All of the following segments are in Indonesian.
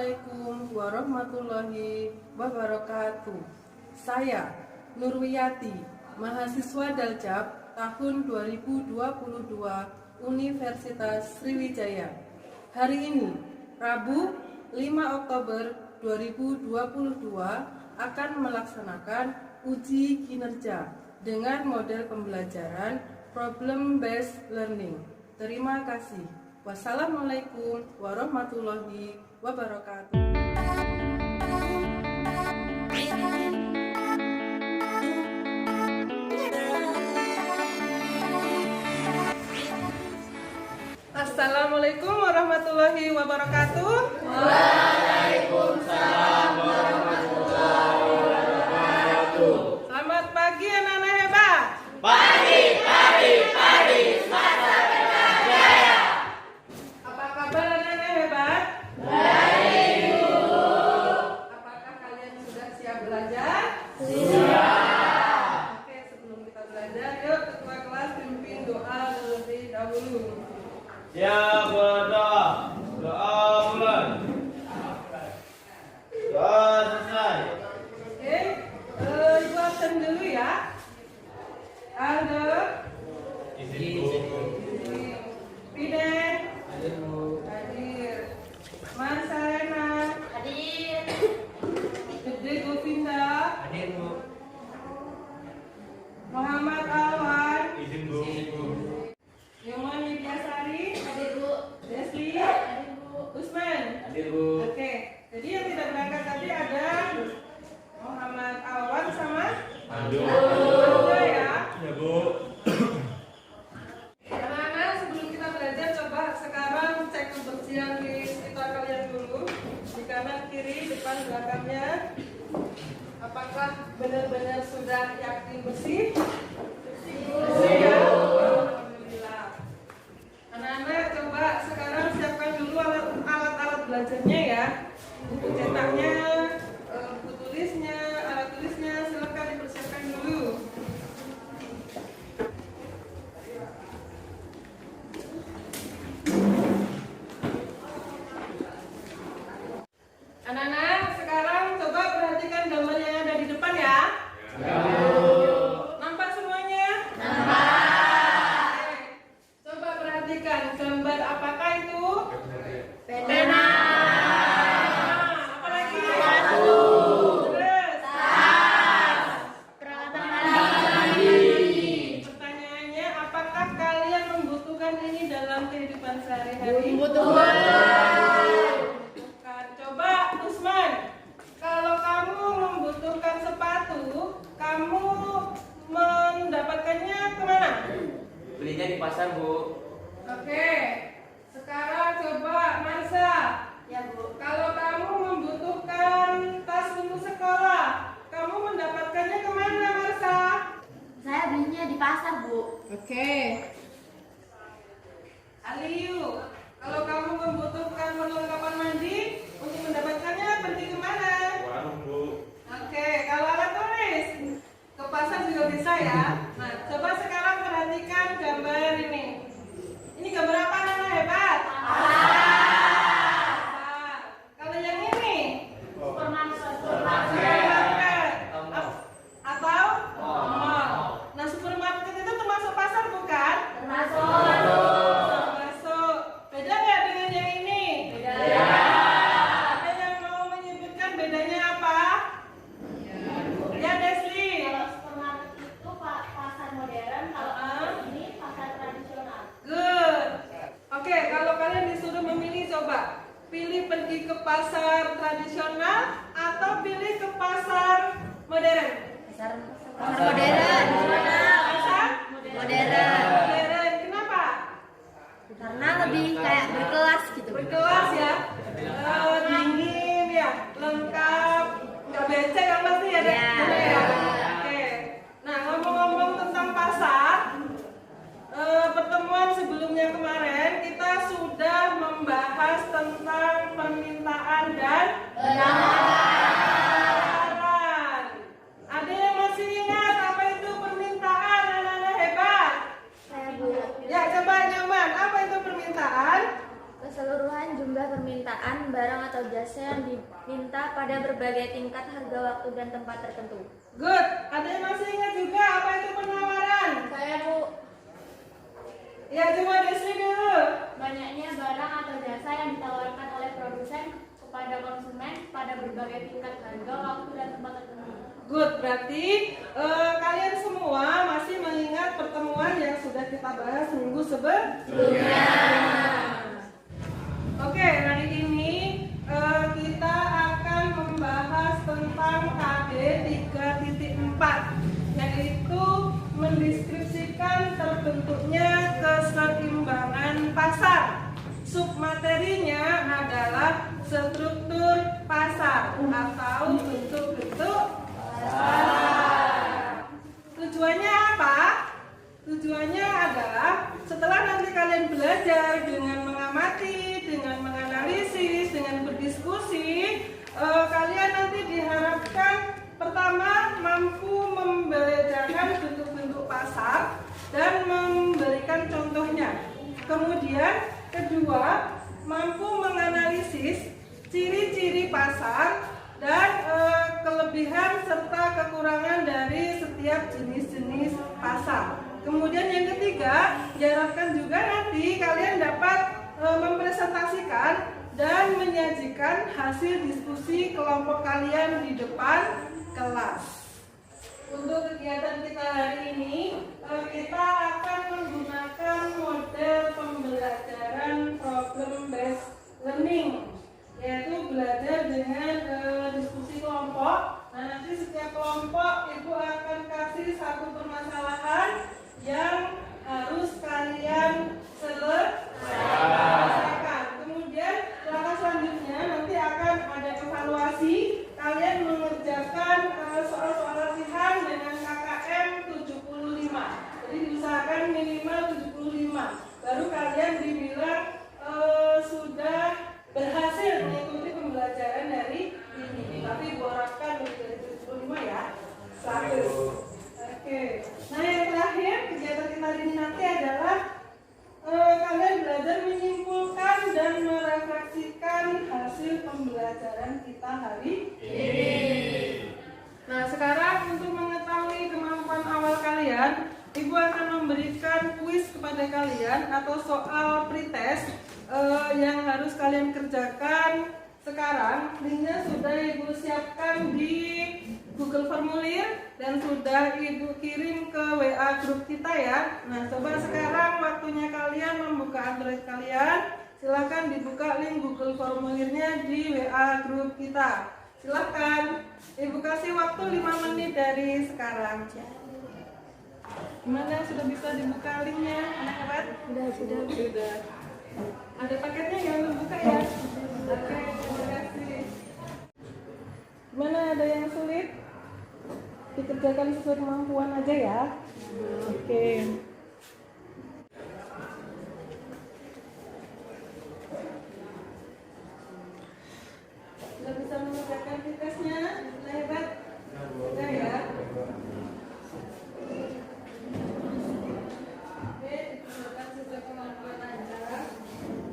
Assalamualaikum warahmatullahi wabarakatuh. Saya Nurwiyati, mahasiswa Daljab tahun 2022 Universitas Sriwijaya. Hari ini, Rabu 5 Oktober 2022 akan melaksanakan uji kinerja dengan model pembelajaran Problem Based Learning. Terima kasih. Wassalamualaikum warahmatullahi wabarakatuh. Assalamualaikum warahmatullahi wabarakatuh. Waalaikumsalam warahmatullahi wabarakatuh. Selamat pagi anak-anak hebat. Pagi, semasa berjaya. Apa kabar anak-anak hebat? Baik, Bu. Apakah kalian sudah siap belajar? Siap. Oke, sebelum kita belajar, yuk ketua kelas pimpin doa terlebih dahulu. Siap, berdoa. Doa mulai. Doa selesai. Oke, ibu absen dulu ya. Ada Piden hadir, Mas Sarena Hadir. Gede Govinda Hadir, Bu. Muhammad Alwan Izin, Bu. Yoman Widyasari Hadir, Bu. Desli Hadir, Bu. Usman. Hadir, Bu. Oke, jadi yang tidak berangkat tadi ada Muhammad Alwan sama Hadir. Anda ya. Ya, Bu. Anak-anak, sebelum kita belajar, coba sekarang cek kebersihan di sekitar kalian dulu. Di kanan, kiri, depan, belakangnya. Apakah benar-benar sudah yakin bersih? Bersih ya? Alhamdulillah. Anak-anak, coba sekarang siapkan dulu alat-alat belajarnya ya. Buku cetaknya, buku tulisnya, alat tulisnya, silakan dipersiapkan dulu. Anak-anak, sekarang coba perhatikan gambar yang ada di depan ya. Nampak semuanya? Nampak. Coba perhatikan gambar apakah itu? Pena. Apa lagi? Terus? Peralatan mandi. Pertanyaannya, apakah kalian membutuhkan ini dalam kehidupan sehari-hari? Membutuhkan. Bukan. Coba Usman, kalau kamu membutuhkan sepatu, kamu mendapatkannya kemana? Belinya di pasar, Bu. Oke. Sekarang coba Marsa. Ya, Bu. Kalau kamu membutuhkan tas untuk sekolah, kamu mendapatkannya kemana, Marsa? Saya belinya di pasar, Bu. Oke. Aliyu, kalau kamu membutuhkan perlengkapan mandi, untuk mendapatkannya pergi kemana? Warung, Bu. Oke, kalau alat tulis, ke pasar juga bisa ya. Nah, coba sekarang perhatikan gambar ini. Ini gambar apa, anak hebat? Pasar. Kalau yang ini? Supermarket. Supermarket. Atau mall. Nah, supermarket itu termasuk pasar bukan? Termasuk. Beda nggak dengan yang ini? Beda. Ada yang mau menyebutkan bedanya apa? Ya, Desli. Kalau supermarket itu pasar modern, kalau ini pasar tradisional. Good. Oke, kalau kalian disuruh memilih, coba pilih pergi ke pasar tradisional atau pilih ke pasar modern? Pasar modern. Pasar Modern. modern. Kenapa? Karena lebih kayak berkelas gitu. Berkelas ya. Dingin ya, lengkap, nggak becek kan pasti ya, Dek? Ya. Bener ya? Oke. Nah, ngomong-ngomong tentang pasar, pertemuan sebelumnya kemarin kita sudah membahas tentang permintaan dan penawaran. Ada yang masih ingat apa itu diminta pada berbagai tingkat harga waktu dan tempat tertentu. Good. Ada yang masih ingat juga apa itu penawaran? Saya, Bu. Ya, coba Desri dulu. Banyaknya barang atau jasa yang ditawarkan oleh produsen kepada konsumen pada berbagai tingkat harga, waktu, dan tempat tertentu. Good. Berarti kalian semua masih mengingat pertemuan yang sudah kita bahas minggu sebelumnya. Oke, hari ini kita akan membahas tentang KD 3.4, yaitu mendeskripsikan terbentuknya keseimbangan pasar. Submaterinya adalah struktur pasar atau bentuk-bentuk pasar. Tujuannya apa? Tujuannya adalah setelah nanti kalian belajar dengan mengamati, dengan menganalisis, dengan berdiskusi, kalian nanti diharapkan pertama mampu membedakan bentuk-bentuk pasar dan memberikan contohnya. Kemudian kedua, mampu menganalisis ciri-ciri pasar dan kelebihan serta kekurangan dari setiap jenis-jenis pasar. Kemudian yang ketiga, diharapkan juga nanti kalian dapat mempresentasikan dan menyajikan hasil diskusi kelompok kalian di depan kelas. Untuk kegiatan kita hari ini, kita akan menggunakan model pembelajaran problem based learning, yaitu belajar dengan diskusi kelompok. Nah, nanti setiap kelompok ibu akan kasih satu permasalahan yang harus kalian selesaikan. Kemudian langkah selanjutnya nanti akan ada evaluasi. Kalian mengerjakan soal-soal latihan dengan KKM 75. Jadi diusahakan minimal 75. Baru kalian dibilang sudah berhasil mengikuti pembelajaran dari ini. Tapi harapkan lebih dari 75 ya. 100. Oke. Nah, yang terakhir kegiatan kita hari ini nanti adalah kalian belajar menyimpulkan dan merefleksikan hasil pembelajaran kita hari ini. Nah, sekarang untuk mengetahui kemampuan awal kalian, Ibu akan memberikan kuis kepada kalian atau soal pretest yang harus kalian kerjakan sekarang. Linknya sudah Ibu siapkan di Google Formulir dan sudah Ibu kirim ke WA grup kita ya. Nah, coba sekarang waktunya kalian membuka Android kalian. Silakan dibuka link Google Formulirnya di WA grup kita. Silakan. Ibu kasih waktu 5 menit dari sekarang. Gimana, sudah bisa dibuka linknya? Anak hebat? Sudah. Ada paketnya yang dibuka ya? Oke, terima kasih. Gimana, ada yang sulit? Dikerjakan sesuai kemampuan aja ya. Oke. Sudah bisa mengerjakan pretestnya? Sudah hebat? Sudah ya? Oke, dikerjakan sesuai kemampuan aja.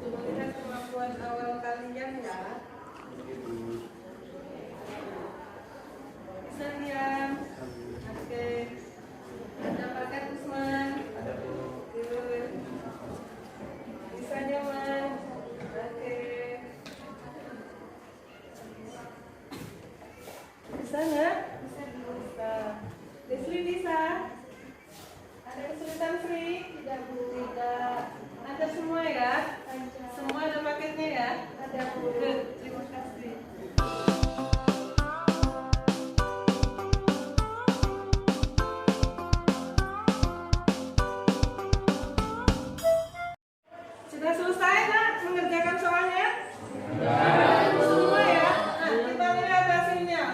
Coba lihat kemampuan awal kalian ya. Bisa lihat. Oke. Ada paket Usman? Ada Bu. Good. Bisa nyaman. Oke. Bisa nggak? Bisa. Desli bisa? Ada kesulitan Sri? Tidak Bu. Tidak. Ada semua ya? Semua ada paketnya ya? Ada Bu. Good. Terima kasih. Sudah selesai nak mengerjakan soalnya? Semua ya? Nah, kita lihat hasilnya.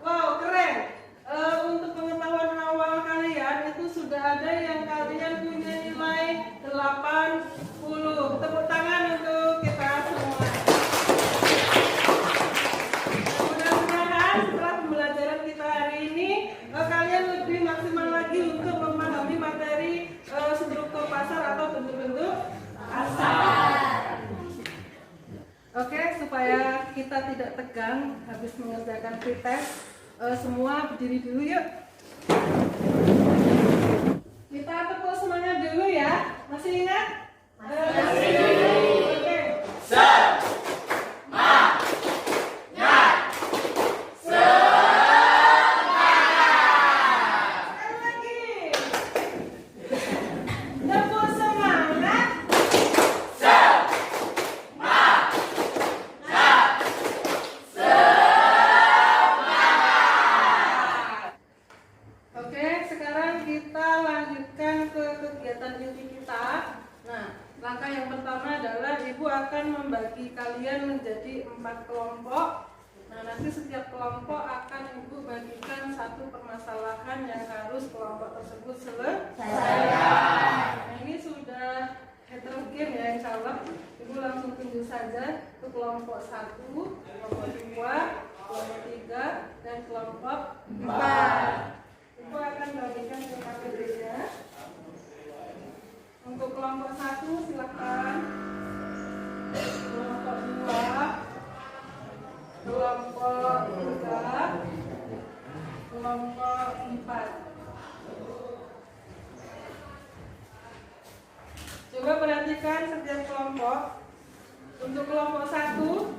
Wow, keren. Untuk pengetahuan awal kalian itu sudah ada yang kalian punya nilai 80. Tepuk tangan untuk kita semua. Mudah-mudahan setelah pembelajaran kita hari ini kalian lebih maksimal lagi untuk memahami materi struktur pasar atau bentuk-bentuk pasar. Oke, supaya kita tidak tegang habis mengerjakan pretest. Semua berdiri dulu yuk. Kita tepuk semangat dulu ya. Masih ingat? Masih. Oke. Langkah yang pertama adalah Ibu akan membagi kalian menjadi 4 kelompok. Nah, nanti setiap kelompok akan Ibu bagikan satu permasalahan yang harus kelompok tersebut selesaikan. Nah, ini sudah heterogen ya, insya Allah. Ibu langsung tunjuk saja untuk kelompok 1, kelompok 2, kelompok 3, dan kelompok 4. Ibu akan bagikan ke KPD-nya. Untuk kelompok 1 silakan. Kelompok 2, kelompok 3, kelompok 4. Coba perhatikan setiap kelompok. Untuk kelompok 1,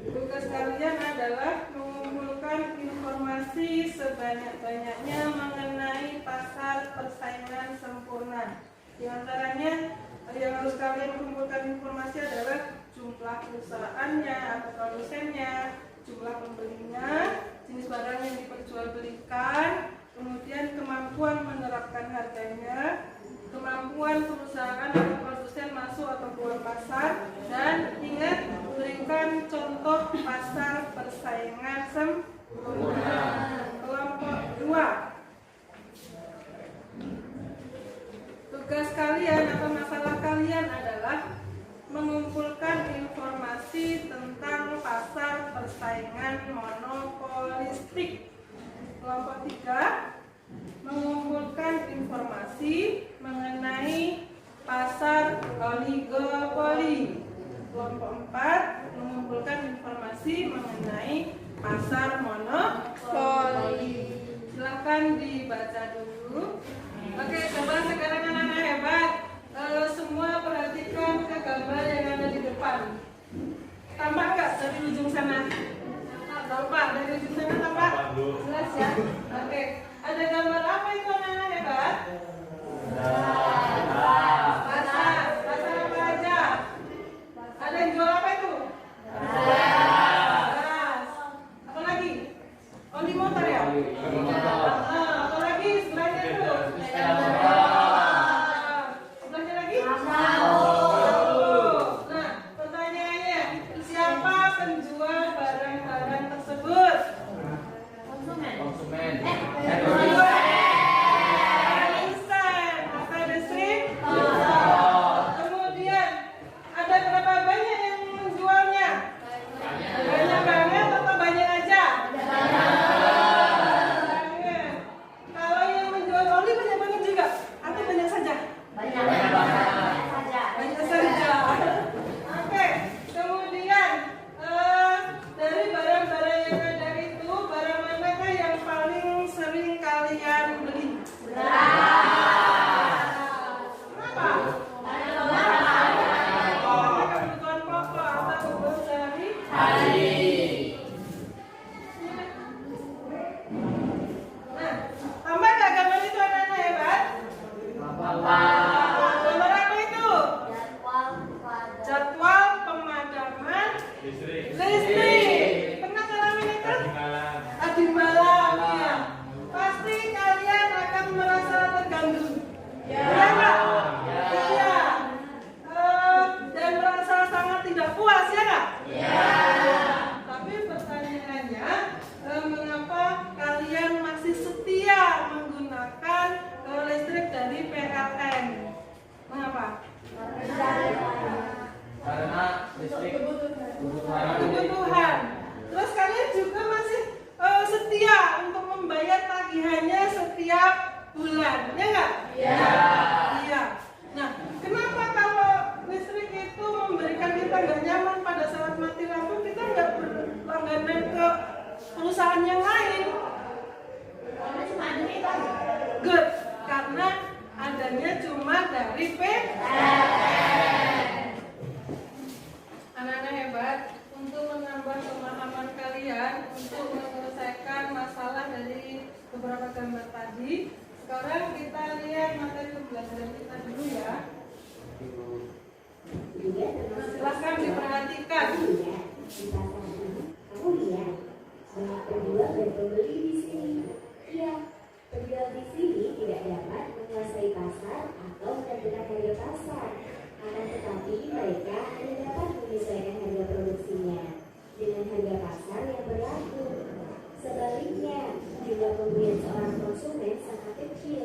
tugas kalian adalah mengumpulkan informasi sebanyak-banyaknya mengenai pasar persaingan sempurna. Di antaranya yang harus kalian kumpulkan informasi adalah jumlah perusahaannya atau produsennya, jumlah pembelinya, jenis barang yang diperjualbelikan, kemudian kemampuan menerapkan harganya, kemampuan perusahaan atau produsen masuk atau keluar pasar, dan ingat berikan contoh pasar persaingan sempurna. Kelompok 2, tugas kalian atau masalah kalian adalah mengumpulkan informasi tentang pasar persaingan monopolistik. Kelompok 3, mengumpulkan informasi mengenai pasar oligopoli. Kelompok 4, mengumpulkan informasi mengenai pasar monopoli. Silakan dibaca dulu. Oke, coba sekarang anak-anak hebat, semua perhatikan ke gambar yang ada di depan. Tampak nggak dari ujung sana? Tampak dari ujung sana, tampak? Jelas ya? Oke. Ada gambar apa itu anak-anak hebat? Pasar. Pasar apa aja? Ada yang jual apa itu? Beras. Apa lagi? Oli motor ya? Apa lagi sebelahnya itu? Sebelahnya lagi? Nah, pertanyaannya, siapa penjual barang-barang tersebut? Konsumen. Kemudian ada berapa banyak yang menjualnya? Banyak banget atau banyak aja? Banyak. Kalau yang menjual oli banyak banget juga atau banyak saja? Banyak saja. Oke. Kemudian dari barang-barang yang ada itu, barang manakah yang paling sering kalian beli? Kebutuhan pokok atau kebutuhan sehari-hari. Nah, tambah nggak gambar itu anak-anak hebat? Gambar apa itu? Jadwal pemadaman listrik. Pernah ngalamin itu? Tadi malam ya. Pasti kalian akan merasa terganggu. Ya nggak? Iya. Dan merasa sangat tidak puas ya nggak? Tapi pertanyaannya, mengapa kalian masih setia menggunakan listrik dari PLN? Mengapa? Karena listrik Kebutuhan. Terus kalian juga masih setia untuk membayar tagihannya setiap bulan, ya nggak? Iya. Nah, kenapa kalau listrik itu memberikan kita nggak nyaman pada saat mati lampu, perusahaan yang lain? Karena cuma ada itu aja. Good, karena adanya cuma dari PT. Anak-anak hebat, untuk menambah pemahaman kalian untuk menyelesaikan masalah dari beberapa gambar tadi, sekarang kita lihat materi pembelajaran kita dulu ya. Nah, silahkan diperhatikan. Kamu lihat banyak penjual dan pembeli di sini. Iya, penjual di sini tidak dapat menguasai pasar atau menentukan harga pasar. Akan tetapi mereka hanya dapat menyesuaikan harga produksinya dengan harga pasar yang berlaku. Sebaliknya, jumlah pembelian seorang konsumen sangat kecil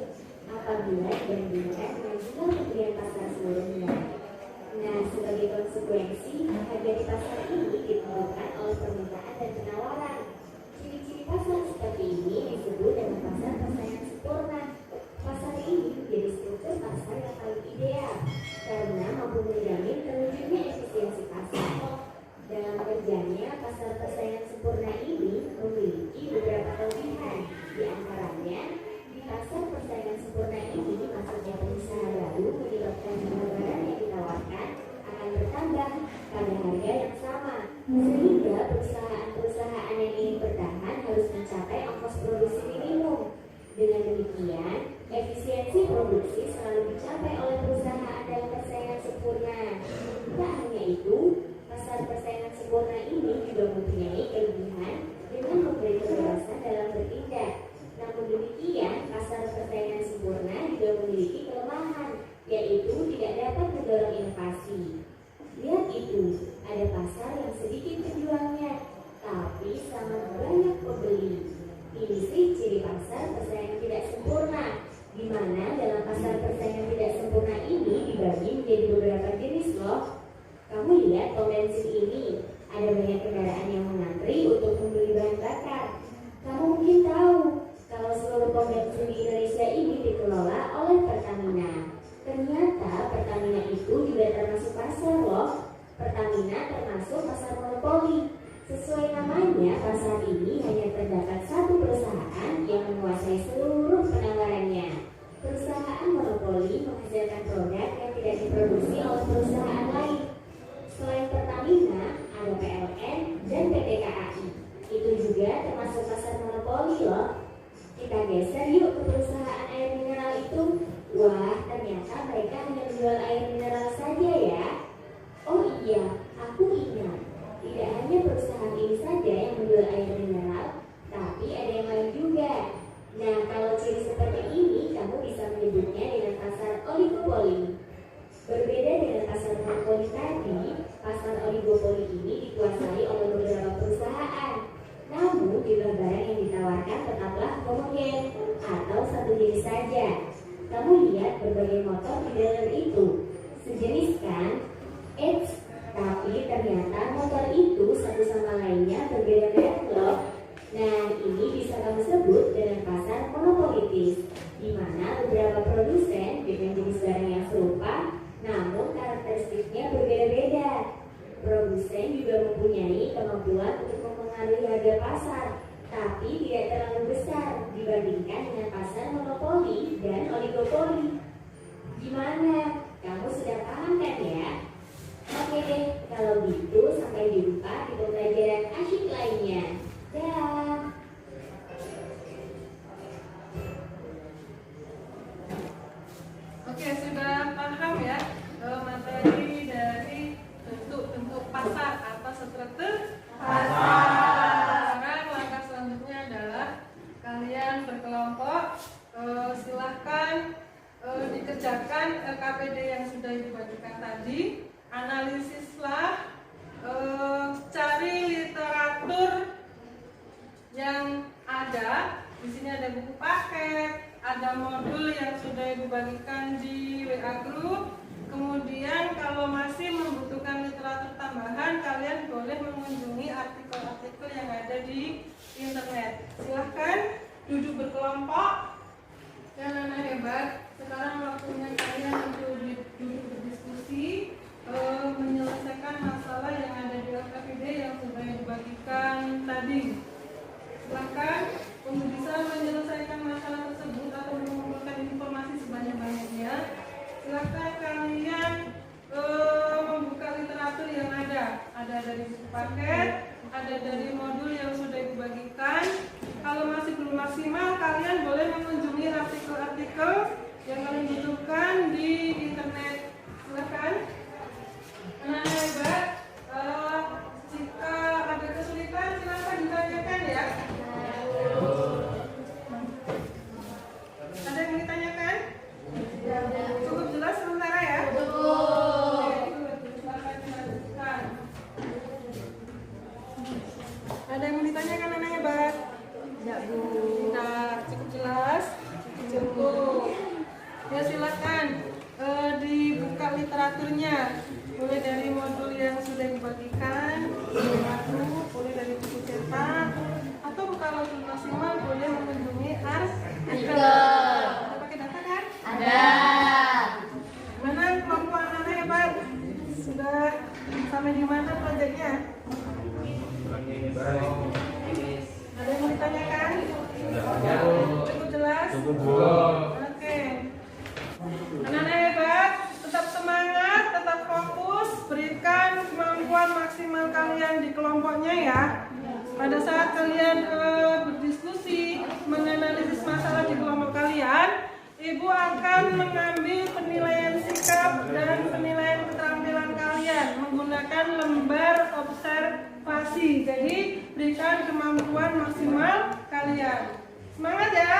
apabila dibandingkan dengan jumlah pembelian pasar seluruhnya. Nah, sebagai konsekuensi, harga di pasar ini ditentukan oleh permintaan dan penawaran. Ciri-ciri pasar seperti ini disebut dengan pasar persaingan sempurna. Pasar ini menjadi struktur pasar yang paling ideal karena mampu menjamin terwujudnya efisiensi pasar. Dalam kerjanya, pasar persaingan sempurna ini memiliki beberapa kelebihan. Di antaranya, di pasar persaingan sempurna ini masuknya pengusaha baru menyebabkan jumlah barang yang ditawarkan akan bertambah pada harga yang sama, sehingga perusahaan-perusahaan yang ingin bertahan harus mencapai ongkos produksi minimum. Dengan demikian, efisiensi produksi selalu dicapai oleh perusahaan dalam persaingan sempurna. Tak hanya itu, pasar persaingan sempurna ini juga mempunyai kelebihan dengan memberi kebebasan dalam bertindak. Namun demikian, pasar persaingan sempurna juga memiliki kelemahan, yaitu tidak dapat mendorong inovasi. Lihat itu, ada pasar yang sedikit penjualnya, tapi sangat banyak pembeli. Ini sih ciri pasar persaingan tidak sempurna, di mana dalam pasar persaingan tidak sempurna ini dibagi menjadi beberapa jenis loh. Kamu lihat pom bensin ini, ada banyak kendaraan yang mengantri untuk membeli bahan bakar. Kamu mungkin tahu kalau seluruh pom bensin di Indonesia ini dikelola oleh Pertamina. Ternyata Pertamina itu juga termasuk pasar loh. Pertamina termasuk pasar monopoli. Sesuai namanya, pasar ini hanya terdapat satu perusahaan yang menguasai seluruh penawarannya. Perusahaan monopoli menghasilkan produk yang tidak diproduksi oleh perusahaan lain. Selain Pertamina, ada PLN dan PT KAI. Itu juga termasuk pasar monopoli loh. Kita geser yuk ke perusahaan air mineral itu. Wah, ternyata mereka hanya menjual air mineral saja ya. Oh iya, aku ingat. Tidak hanya perusahaan ini saja yang menjual air mineral, tapi ada yang lain juga. Nah, kalau ciri seperti ini, kamu bisa menyebutnya dengan pasar oligopoli. Berbeda dengan pasar monopoli tadi, pasar oligopoli ini dikuasai oleh beberapa perusahaan. Namun, jumlah barang yang ditawarkan tetaplah homogen atau satu jenis saja. Kamu lihat berbagai motor di dalam itu, sejenis kan? Tapi ternyata motor itu satu sama lainnya berbeda merek loh. Nah, ini bisa kamu sebut dengan pasar monopolitis, di mana beberapa produsen dengan jenis barang yang serupa, namun karakteristiknya berbeda-beda. Produsen juga mempunyai kemampuan untuk mempengaruhi harga pasar, tapi tidak terlalu besar dibandingkan dengan pasar monopoli dan oligopoli. Gimana? Kamu sudah paham kan ya? Oke deh, kalau gitu sampai jumpa di pembelajaran asyik lainnya. Dah. Oke, sudah paham ya materi dari bentuk-bentuk pasar atau struktur pasar. Sekarang langkah selanjutnya adalah kalian berkelompok. Silahkan dikerjakan KPD yang sudah dibagikan tadi. Analisislah, cari literatur yang ada. Di sini ada buku paket, ada modul yang sudah dibagikan di WA Group. Kemudian kalau masih membutuhkan literatur tambahan, kalian boleh mengunjungi artikel-artikel yang ada di internet. Silahkan duduk berkelompok. Dan anak hebat, sekarang waktunya kalian untuk duduk berdiskusi, menyelesaikan masalah yang ada di KPD yang sudah dibagikan tadi. yang kalian butuhkan di internet. Silakan. Anak-anak hebat, jika ada kesulitan silakan ditanyakan ya. Ada yang ditanyakan? Cukup jelas sementara ya? Silakan dilanjutkan. Ada yang mau ditanyakan anak hebat? Tidak, Bu. Tidak, cukup jelas? Cukup. Ya silakan dibuka literaturnya. Mulai dari modul yang sudah dibagikan, boleh dari buku cetak, atau kalau maksimal boleh mengunjungi artikel. Ada pakai data kan? Ada. Mana kelompok anak-anak hebat? Sudah sampai di mana proyeknya? Ada yang mau ditanyakan? Cukup jelas? Oke. Anak-anak hebat, tetap semangat, tetap fokus, berikan kemampuan maksimal kalian di kelompoknya ya. Pada saat kalian berdiskusi, menganalisis masalah di kelompok kalian, Ibu akan mengambil penilaian sikap dan penilaian keterampilan kalian menggunakan lembar observasi. Jadi berikan kemampuan maksimal kalian. Semangat ya.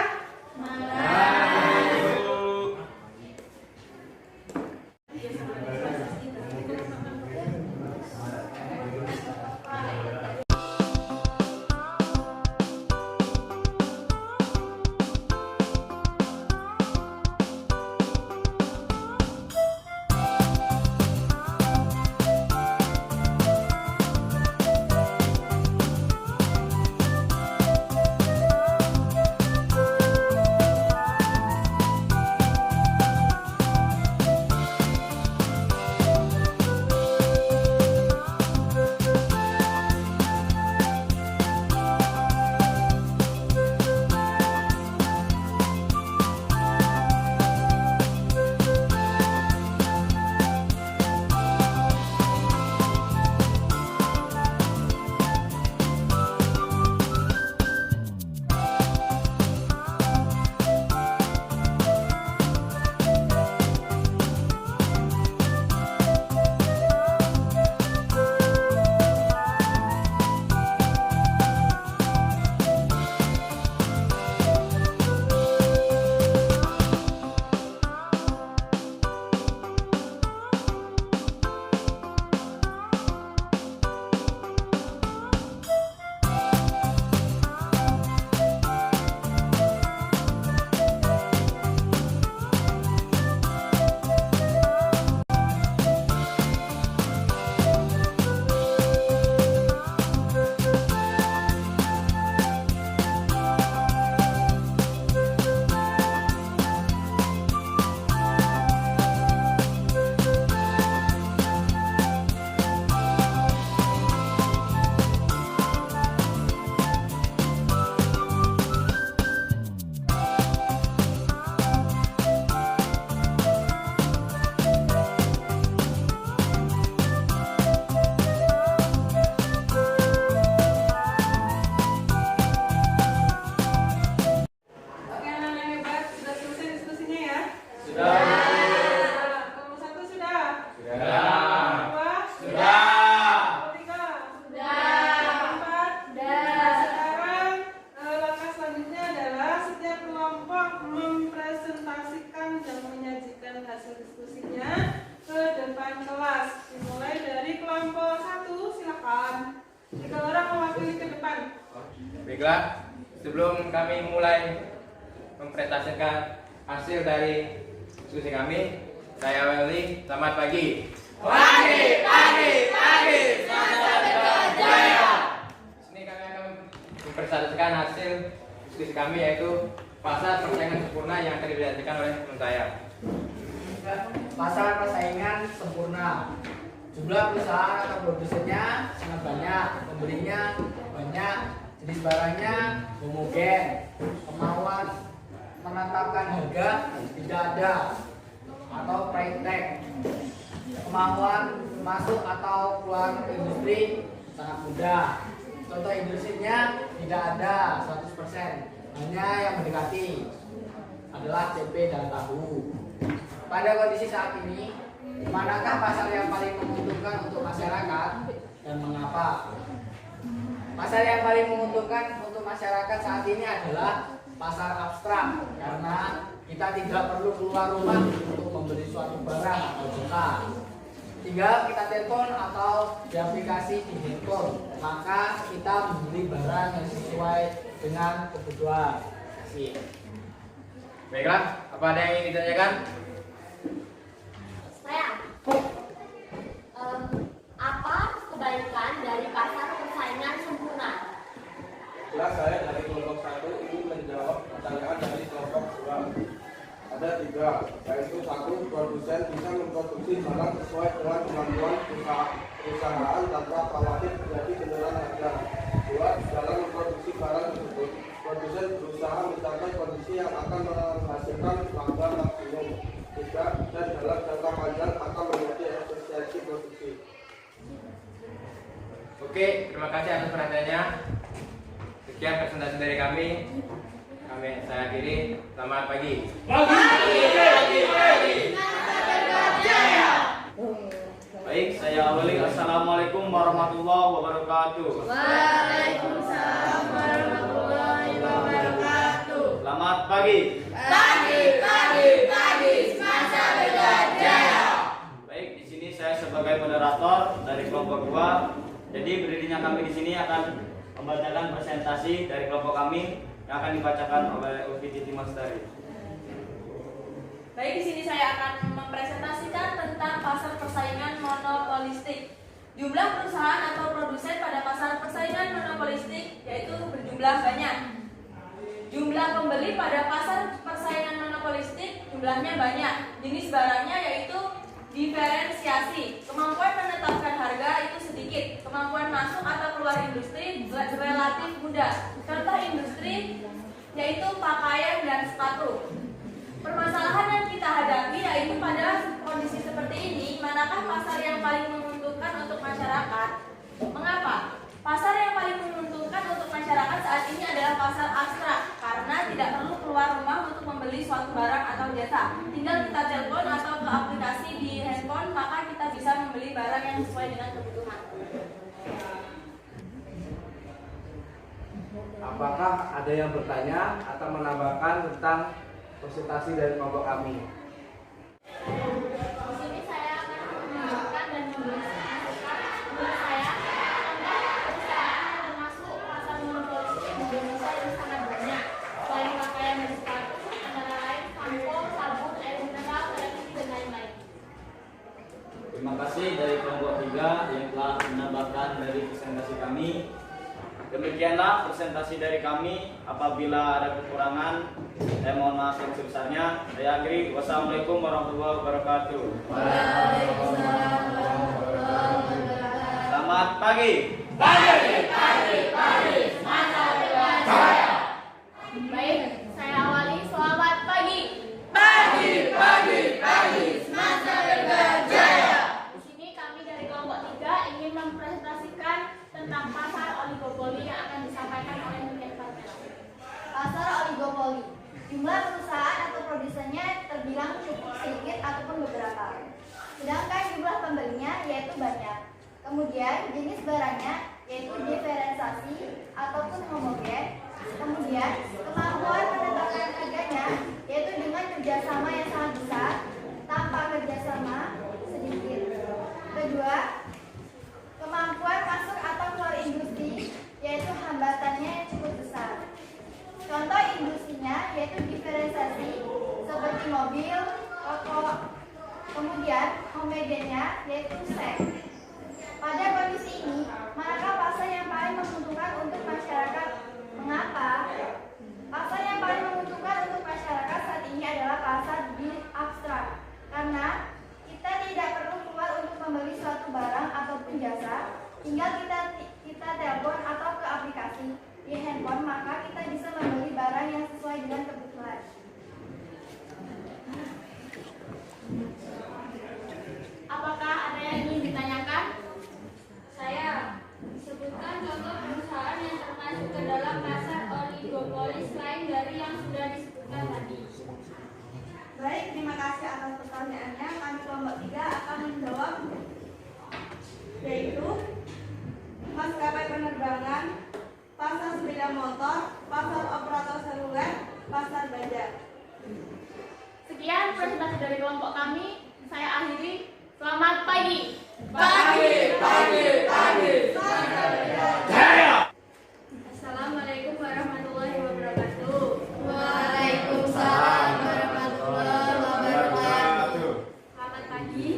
Baiklah, sebelum kami mulai mempresentasikan hasil dari diskusi kami, saya Welly, selamat pagi. Pagi. Selamat berjaya. Di sini kami akan mempresentasikan hasil diskusi kami, yaitu pasar persaingan sempurna yang akan dipresentasikan oleh teman saya. Pasar persaingan sempurna. Jumlah perusahaan atau produsennya sangat banyak, pembelinya banyak, jenis barangnya homogen, kemauan menetapkan harga tidak ada atau price tag, kemauan masuk atau keluar industri sangat mudah. Contoh industrinya tidak ada 100%, hanya yang mendekati. adalah tempe dan tahu. Pada kondisi saat ini, manakah pasar yang paling menguntungkan untuk masyarakat dan mengapa? Pasar yang paling menguntungkan untuk masyarakat saat ini adalah pasar abstrak, karena kita tidak perlu keluar rumah untuk membeli suatu barang atau jasa. Tinggal kita telepon atau di aplikasi di handphone, maka kita membeli barang yang sesuai dengan kebutuhan. Terima kasih. Baiklah, apa ada yang ingin ditanyakan? Saya. Apa kebaikan dari pasar persaingan sempurna? Kelas saya dari kelompok 1 ingin menjawab pertanyaan dari kelompok 2. Ada 3, yaitu 1. Produsen bisa memproduksi barang sesuai dengan kemampuan perusahaan tanpa khawatir terjadi penurunan harga. 2. Dalam memproduksi barang tersebut, produsen berusaha mencapai kondisi yang akan menghasilkan laba maksimum. 3. Dan dalam jangka panjang akan menjadi efisiensi produksi. Oke, terima kasih atas perhatiannya. Sekian presentasi dari kami. Saya akhiri. Selamat pagi. Baik, saya awali. Assalamualaikum warahmatullahi wabarakatuh. Waalaikumsalam warahmatullahi wabarakatuh. Selamat pagi. Pagi, semasa berjaya. Baik, di sini saya sebagai moderator dari kelompok 2. Jadi berdirinya kami di sini akan membacakan presentasi dari kelompok kami yang akan dibacakan oleh Ufi Titi Mastari. Baik, di sini saya akan mempresentasikan tentang pasar persaingan monopolistik. Jumlah perusahaan atau produsen pada pasar persaingan monopolistik yaitu berjumlah banyak. Jumlah pembeli pada pasar persaingan monopolistik jumlahnya banyak. Jenis barangnya yaitu diferensiasi. Kemampuan menetapkan harga itu sedikit. Kemampuan masuk atau keluar industri relatif mudah. Contoh industri yaitu pakaian dan sepatu. Permasalahan yang kita hadapi yaitu pada kondisi seperti ini, manakah pasar yang paling menguntungkan untuk masyarakat? Mengapa? Pasar yang paling menguntungkan untuk masyarakat saat ini adalah pasar abstrak, karena tidak perlu keluar rumah untuk membeli suatu barang atau jasa. Tinggal kita telepon atau ke aplikasi di handphone, maka kita bisa membeli barang yang sesuai dengan kebutuhan. Apakah ada yang bertanya atau menambahkan tentang presentasi dari kelompok kami? Di sini saya akan menunjukkan dan memberikan menurut saya tentang perusahaan yang termasuk pasar monopolistik di Indonesia itu sangat banyak. Selain pakaian dan sepatu, antara lain sampo, sabun, air mineral, televisi dan lain-lain. Terima kasih dari kelompok 3 yang telah menambahkan dari presentasi kami. Demikianlah presentasi dari kami. Apabila ada kekurangan, saya mohon maaf yang sebesarnya. Saya akhiri. Wassalamualaikum warahmatullahi wabarakatuh. Selamat pagi. Baik, saya awali. Selamat pagi. Semasa berjaya. Di sini kami dari kelompok 3 ingin mempresentasikan tentang pasar oligopoli yang akan disampaikan oleh Mungkin Farmel. Pasar oligopoli. Jumlah perusahaan atau produsennya terbilang cukup sedikit ataupun beberapa. Sedangkan jumlah pembelinya yaitu banyak. Kemudian jenis barangnya yaitu diferensiasi ataupun homogen. Kemudian kemampuan menetapkan harganya yaitu dengan kerjasama yang sangat besar, tanpa kerjasama sedikit. Kedua, kemampuan masuk atau keluar industri yaitu hambatannya yang cukup besar. Contoh industrinya yaitu diferensiasi seperti mobil, rokok. Kemudian homogennya yaitu seks. Pada kondisi ini, manakah pasar yang paling menguntungkan untuk masyarakat? Mengapa? Pasar yang paling menguntungkan untuk masyarakat saat ini adalah pasar di abstrak, karena kita tidak perlu keluar untuk membeli suatu barang ataupun jasa. Tinggal kita telepon atau ke aplikasi di handphone, maka kita bisa membeli barang yang sesuai dengan kebutuhan. Apakah ada yang ingin ditanyakan? Saya sebutkan contoh perusahaan yang termasuk ke dalam pasar oligopoli selain dari yang sudah disebutkan tadi. pertanyaannya, kami kelompok 3 akan menjawab, yaitu maskapai penerbangan, pasar sepeda motor, pasar operator seluler, pasar baja. Sekian presentasi dari kelompok kami. Saya akhiri. Selamat pagi. Assalamualaikum warahmatullahi wabarakatuh. Waalaikumsalam warahmatullahi wabarakatuh. Selamat pagi.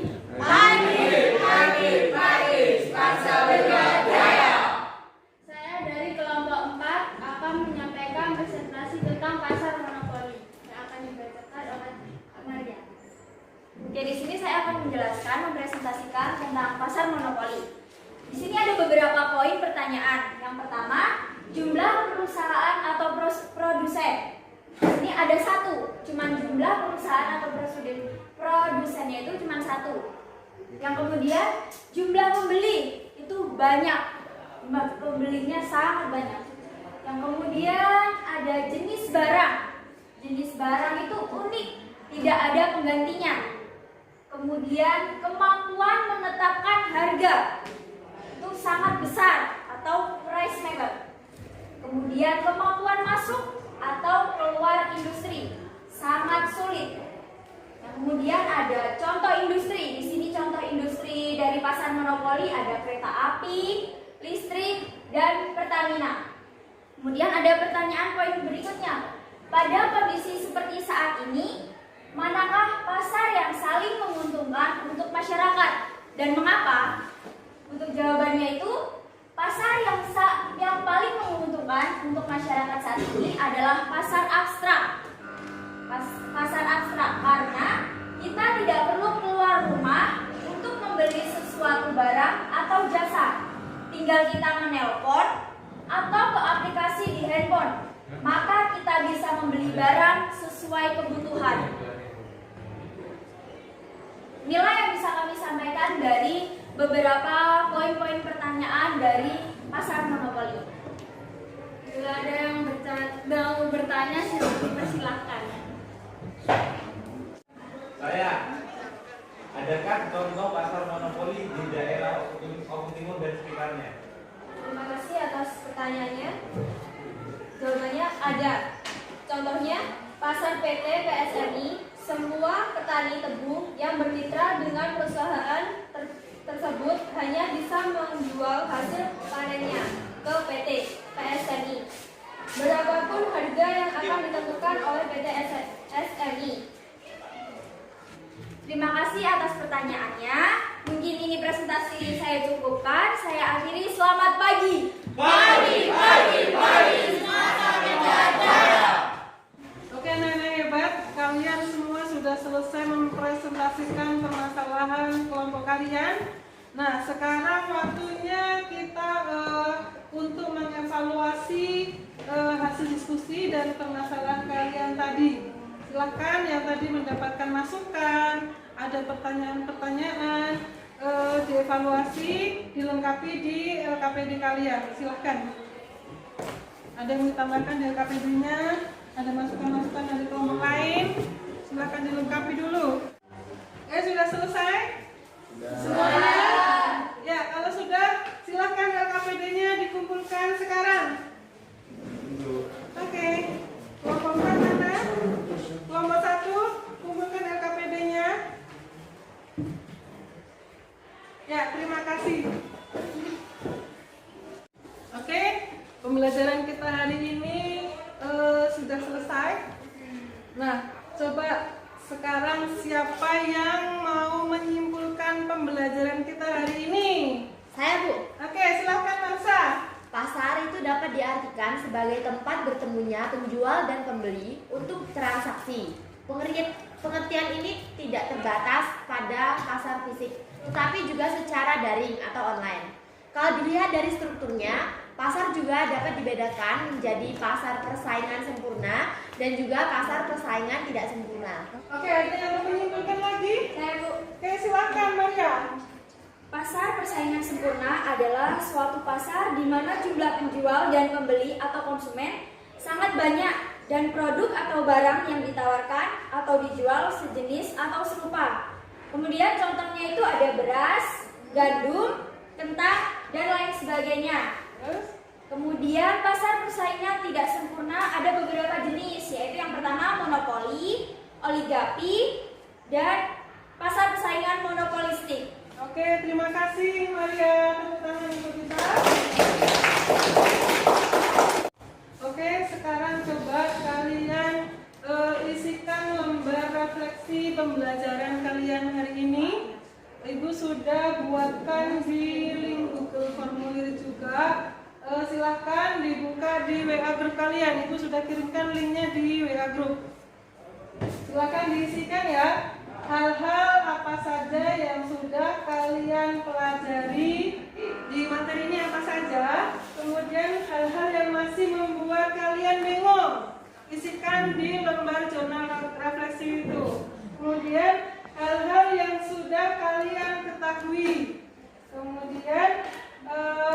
Saya dari kelompok 4 akan menyampaikan presentasi tentang pasar monopoli yang akan dibacakan oleh Maria. Oke, di sini saya akan menjelaskan, mempresentasikan tentang pasar monopoli. Di sini ada beberapa poin pertanyaan. Yang pertama, jumlah perusahaan atau produsen. Di sini ada satu, cuman jumlah perusahaan atau produsennya itu cuma satu. Yang kemudian jumlah pembeli itu banyak, pembelinya sangat banyak. Yang kemudian ada jenis barang. Jenis barang itu unik, tidak ada penggantinya. Kemudian kemampuan menetapkan harga itu sangat besar atau price maker. Kemudian kemampuan masuk atau keluar industri sangat sulit. Kemudian ada contoh industri. Di sini contoh industri dari pasar monopoli ada kereta api, listrik, dan Pertamina. Kemudian ada pertanyaan poin berikutnya. Pada kondisi seperti saat ini, manakah pasar yang saling menguntungkan untuk masyarakat dan mengapa? Untuk jawabannya itu, pasar yang paling menguntungkan untuk masyarakat saat ini adalah pasar abstrak. Pasar abstrak karena kita tidak perlu keluar rumah untuk membeli sesuatu barang atau jasa. Tinggal kita menelpon atau ke aplikasi di handphone, maka kita bisa membeli barang sesuai kebutuhan. Inilah yang bisa kami sampaikan dari beberapa poin-poin pertanyaan dari pasar monopoli. Bila ada yang mau bertanya, silakan. Saya, adakah contoh pasar monopoli di daerah Oku Timur dan sekitarnya? Terima kasih atas pertanyaannya. Jawabannya ada. Contohnya, pasar PT PSMI, semua petani tebu yang bermitra dengan perusahaan tersebut hanya bisa menjual hasil panennya ke PT PSMI. Berapapun harga yang akan ditentukan oleh PT SMI. Terima kasih atas pertanyaannya. Mungkin ini presentasi saya cukupkan. Saya akhiri. Selamat pagi. Oke, nenek hebat. Kalian semua sudah selesai mempresentasikan permasalahan kelompok kalian. Nah, sekarang waktunya kita untuk mengevaluasi hasil diskusi dan permasalahan kalian tadi. Silahkan yang tadi mendapatkan masukan, ada pertanyaan-pertanyaan, dievaluasi, dilengkapi di LKPD kalian. Silahkan. Ada yang ditambahkan di LKPD-nya, ada masukan-masukan dari kelompok lain, silahkan dilengkapi dulu. Sudah selesai? Semuanya? Ya, kalau sudah, silahkan LKPD-nya dikumpulkan sekarang. Oke. Kelompok 4 mana? Kelompok 1, kumpulkan LKPD-nya. Ya, terima kasih. Oke, pembelajaran kita hari ini sudah selesai. Nah, coba sekarang siapa yang mau menyimpulkan pembelajaran kita hari ini? Saya, Bu. Oke, silahkan Marsa. Pasar itu dapat diartikan sebagai tempat bertemunya penjual dan pembeli untuk transaksi. Pengertian ini tidak terbatas pada pasar fisik, tetapi juga secara daring atau online. Kalau dilihat dari strukturnya, pasar juga dapat dibedakan menjadi pasar persaingan sempurna dan juga pasar persaingan tidak sempurna. Oke, ada yang mau menyimpulkan lagi? Saya, Bu. Oke, silakan Maria. Pasar persaingan sempurna adalah suatu pasar di mana jumlah penjual dan pembeli atau konsumen sangat banyak dan produk atau barang yang ditawarkan atau dijual sejenis atau serupa. Kemudian contohnya itu ada beras, gandum, kentang, dan lain sebagainya. Kemudian pasar persaingan tidak sempurna ada beberapa jenis, yaitu yang pertama monopoli, oligarki, dan pasar persaingan monopolistik. Oke, terima kasih Maria. Tepuk tangan untuk kita. Oke, sekarang coba kalian isikan lembar refleksi pembelajaran kalian hari ini. Ibu sudah buatkan di link Google Formulir juga. Silahkan dibuka di WA group kalian. Ibu sudah kirimkan linknya di WA group. Silahkan diisikan ya. Hal-hal apa saja yang sudah kalian pelajari di materi ini apa saja. Kemudian hal-hal yang masih membuat kalian bingung, isikan di lembar jurnal refleksi itu. Kemudian hal-hal yang sudah kalian ketahui. Kemudian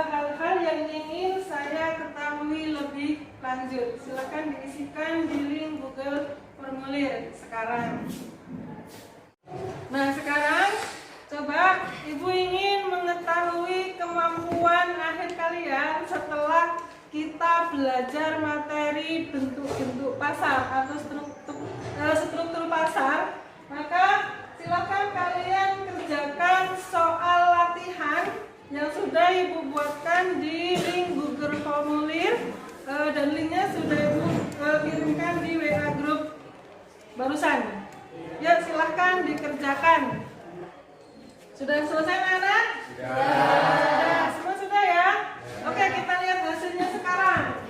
hal-hal yang ingin saya ketahui lebih lanjut. Silakan diisikan di link Google Formulir sekarang. Nah, sekarang coba Ibu ingin mengetahui kemampuan akhir kalian setelah kita belajar materi bentuk-bentuk pasar atau struktur pasar. Maka silakan kalian kerjakan soal latihan yang sudah Ibu buatkan di link Google Formulir dan linknya sudah Ibu kirimkan di WA group barusan. Ya, silahkan dikerjakan. Sudah selesai, anak-anak? Sudah. Semua sudah ya? Oke, kita lihat hasilnya sekarang.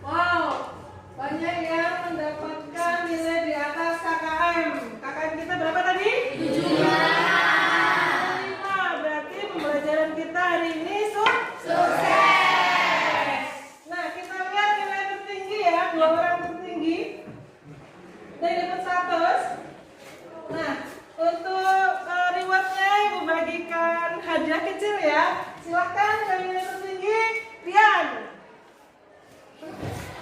Wow, banyak yang mendapatkan nilai di atas KKM. KKM kita berapa tadi? 75. Berarti pembelajaran kita hari ini sukses. Nah, kita lihat nilai tertinggi ya, 2 orang tertinggi. Dan dapat 100. Nah, untuk rewardnya Ibu bagikan hadiah kecil ya. Silahkan yang nilai tertinggi, Rian,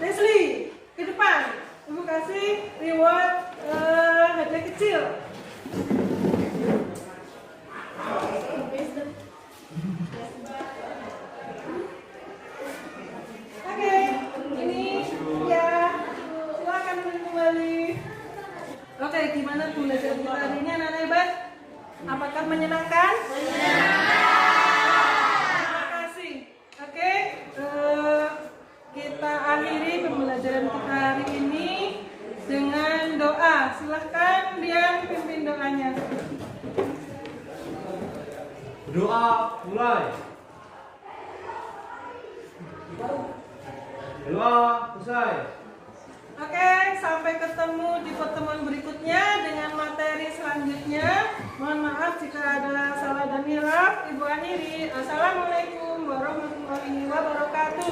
Leslie, ke depan. Ibu kasih reward hadiah kecil. Oke, ini ya. Silakan kembali. Oke, gimana pembelajaran kita hari ini, anak-anak hebat? Apakah menyenangkan? Terima kasih. Oke, kita akhiri pembelajaran kita hari ini dengan doa. Silahkan Dian pimpin doanya. Doa mulai. Doa selesai. Oke, sampai ketemu di pertemuan berikutnya dengan materi selanjutnya. Mohon maaf jika ada salah dan hilaf. Ibu akhiri. Assalamualaikum warahmatullahi wabarakatuh.